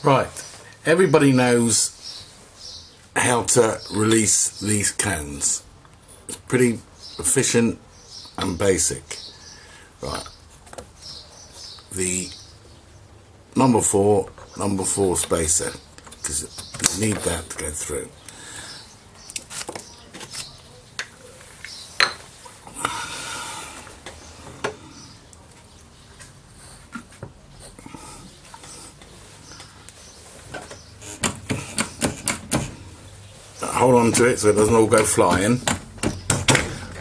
Right, everybody knows how to release these cones. It's pretty efficient and basic. Right, the number four spacer, because you need that to go through. Hold on to it so it doesn't all go flying.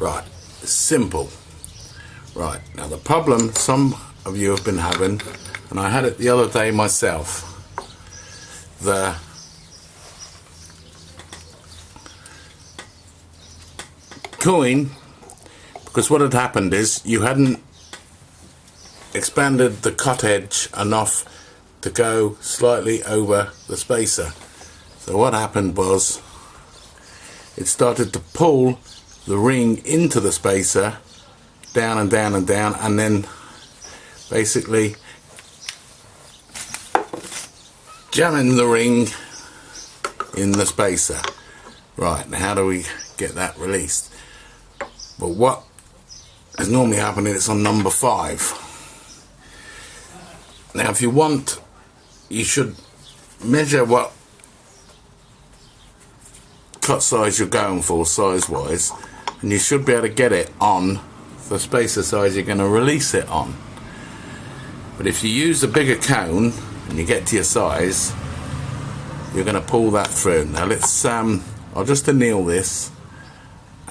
Right, it's simple. Right, now the problem some of you have been having, and I had it the other day myself, the coin, because what had happened is you hadn't expanded the cut edge enough to go slightly over the spacer. So what happened was it started to pull the ring into the spacer down and down and down, and then basically jamming the ring in the spacer. Right, now how do we get that released? Well, what is normally happening, it's on number 5. Now if you want, you should measure what cut size you're going for, size wise, and you should be able to get it on the spacer size you're going to release it on. But if you use a bigger cone and you get to your size, you're going to pull that through. Now let's I'll just anneal this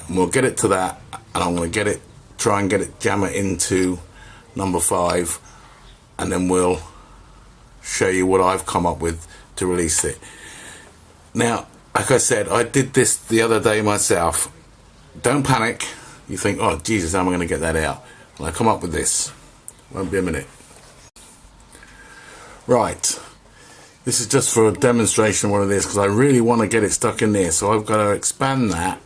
and we'll get it to that, and I'm going to get it, try and get it, jam it into number 5, and then we'll show you what I've come up with to release it. Now like I said, I did this the other day myself. Don't panic. You think, oh Jesus, how am I going to get that out? Well, I come up with this. Won't be a minute. Right, this is just for a demonstration of what it is, because I really want to get it stuck in there, so I've got to expand that,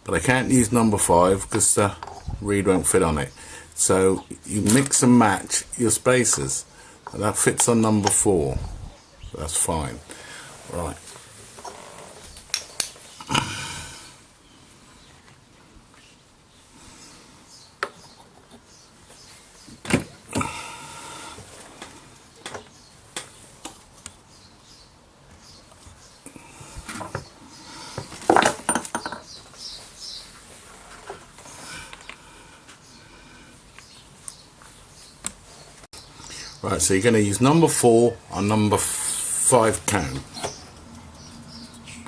but I can't use number 5 because the reed won't fit on it. So you mix and match your spacers, and that fits on number 4, so that's fine. Right. Right, so you're going to use number 4 on number 5 cone.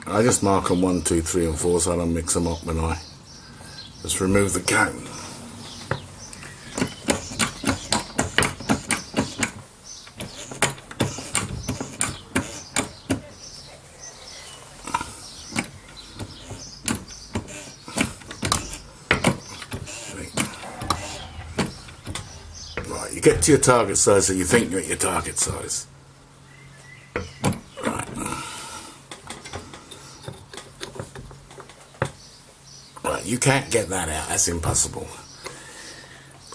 I just mark them 1, 2, 3 and 4 so I don't mix them up when I just remove the cone. Right, you get to your target size so you think you're at your target size. You can't get that out, that's impossible.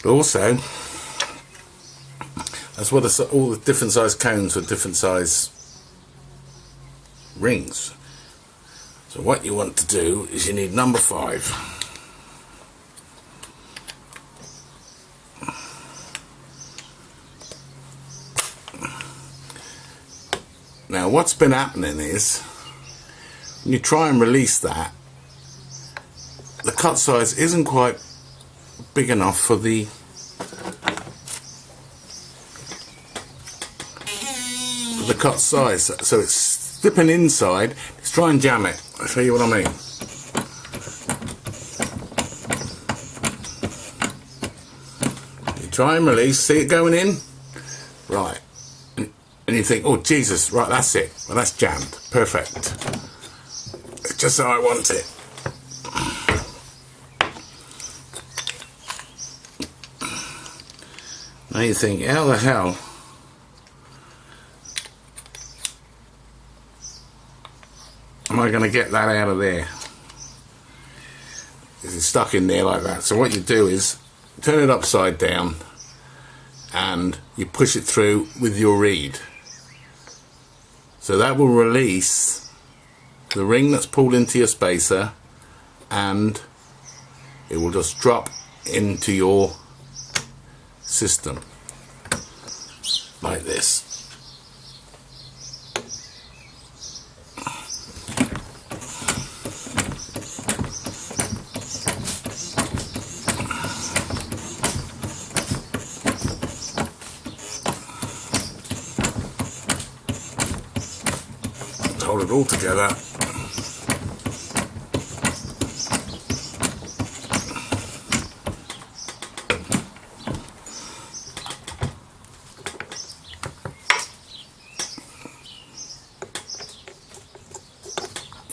But also, that's what all the different size cones with different size rings. So what you want to do is you need number 5. Now what's been happening is, when you try and release that, the cut size isn't quite big enough for the cut size, so it's slipping inside. Let's try and jam it. I'll show you what I mean. You try and release, see it going in? Right. And you think, oh Jesus, right, that's it. Well, that's jammed. Perfect. It's just how I want it. Now you think, how the hell am I going to get that out of there? It's stuck in there like that. So what you do is turn it upside down and you push it through with your reed. So that will release the ring that's pulled into your spacer, and it will just drop into your system like this. Hold it all together.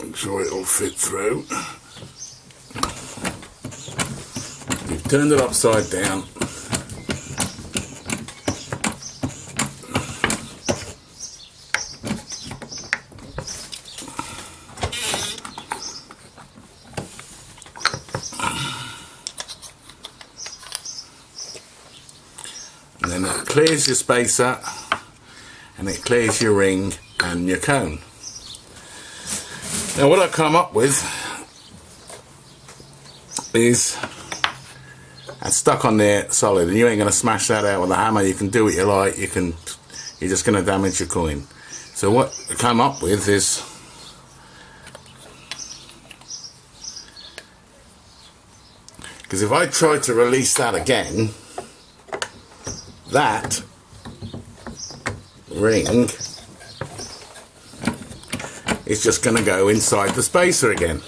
Make sure it'll fit through. You've turned it upside down. And then it clears your spacer, and it clears your ring and your cone. Now what I've come up with is that's stuck on there solid, and you ain't going to smash that out with a hammer. You can do what you like, you're just going to damage your coin. So what I come up with is because if I try to release that again, that ring is just going to go inside the spacer again.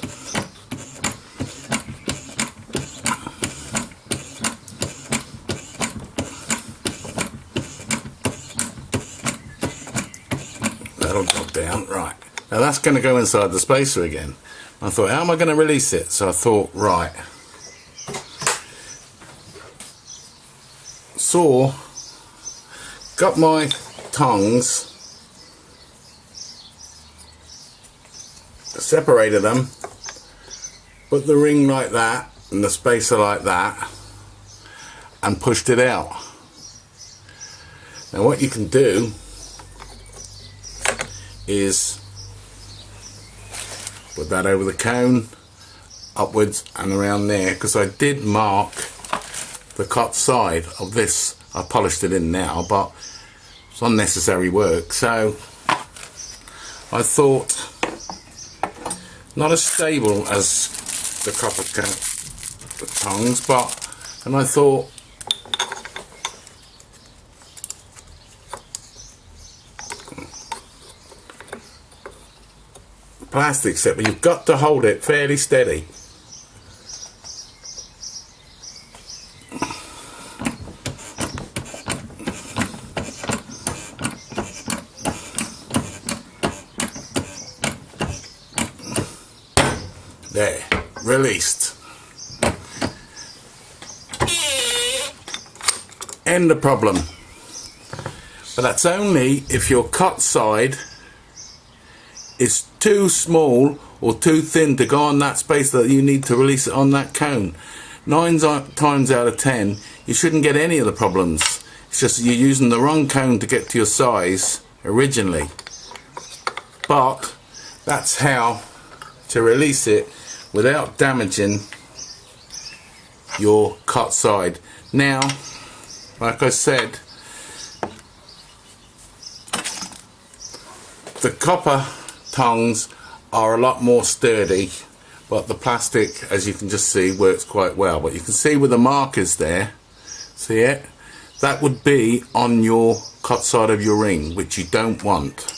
That'll drop down, right. Now that's going to go inside the spacer again. I thought, how am I going to release it? So I thought, right. So got my tongs, separated them, put the ring like that and the spacer like that, and pushed it out. Now what you can do is put that over the cone, upwards and around there, because I did mark the cut side of this. I polished it in now, but it's unnecessary work. So I thought, not as stable as the copper tongs, and I thought plastic set, but you've got to hold it fairly steady. There, released. End the problem. But that's only if your cut side is too small or too thin to go on that space that you need to release it on that cone. 9 times out of 10, you shouldn't get any of the problems. It's just you're using the wrong cone to get to your size originally. But that's how to release it without damaging your cut side. Now, like I said, the copper tongs are a lot more sturdy, but the plastic, as you can just see, works quite well. But you can see with the markers there, see it? That would be on your cut side of your ring, which you don't want.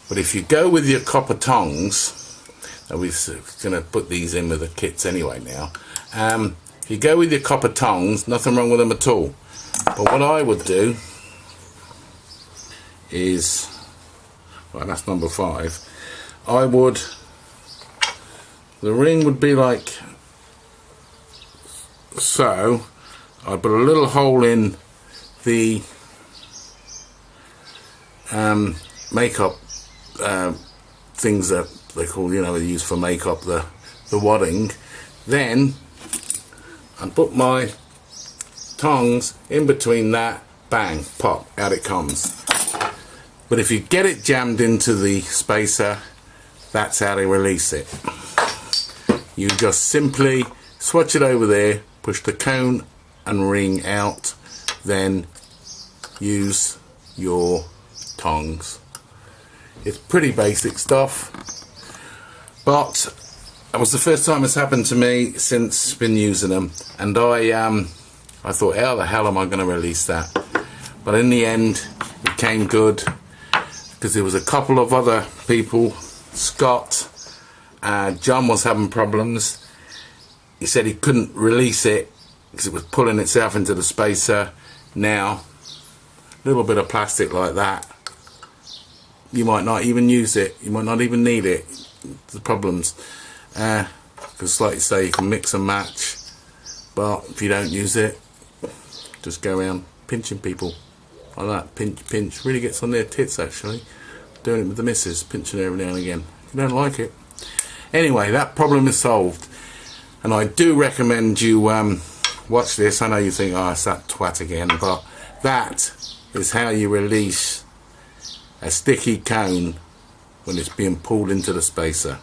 But if you go with your copper tongs, and we're going to put these in with the kits anyway now. If you go with your copper tongs, nothing wrong with them at all. But what I would do is, right, that's number 5. The ring would be like so. I'd put a little hole in the makeup things that they call, you know, they use for makeup, the wadding. Then I put my tongs in between that, bang, pop, out it comes. But if you get it jammed into the spacer, that's how they release it. You just simply swatch it over there, push the cone and ring out, then use your tongs. It's pretty basic stuff, but that was the first time it's happened to me since been using them, and I thought, how the hell am I going to release that? But in the end it came good, because there was a couple of other people, Scott, John was having problems. He said he couldn't release it because it was pulling itself into the spacer. Now, a little bit of plastic like that, you might not even use it, you might not even need it. The problems, because like you say, you can mix and match, but if you don't use it, just go around pinching people like that. Pinch, pinch, really gets on their tits actually. Doing it with the missus, pinching every now and again. If you don't like it. Anyway, that problem is solved, and I do recommend you watch this. I know you think, oh, it's that twat again, but that is how you release a sticky cone when it's being pulled into the spacer.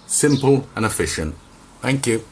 Simple and efficient. Thank you.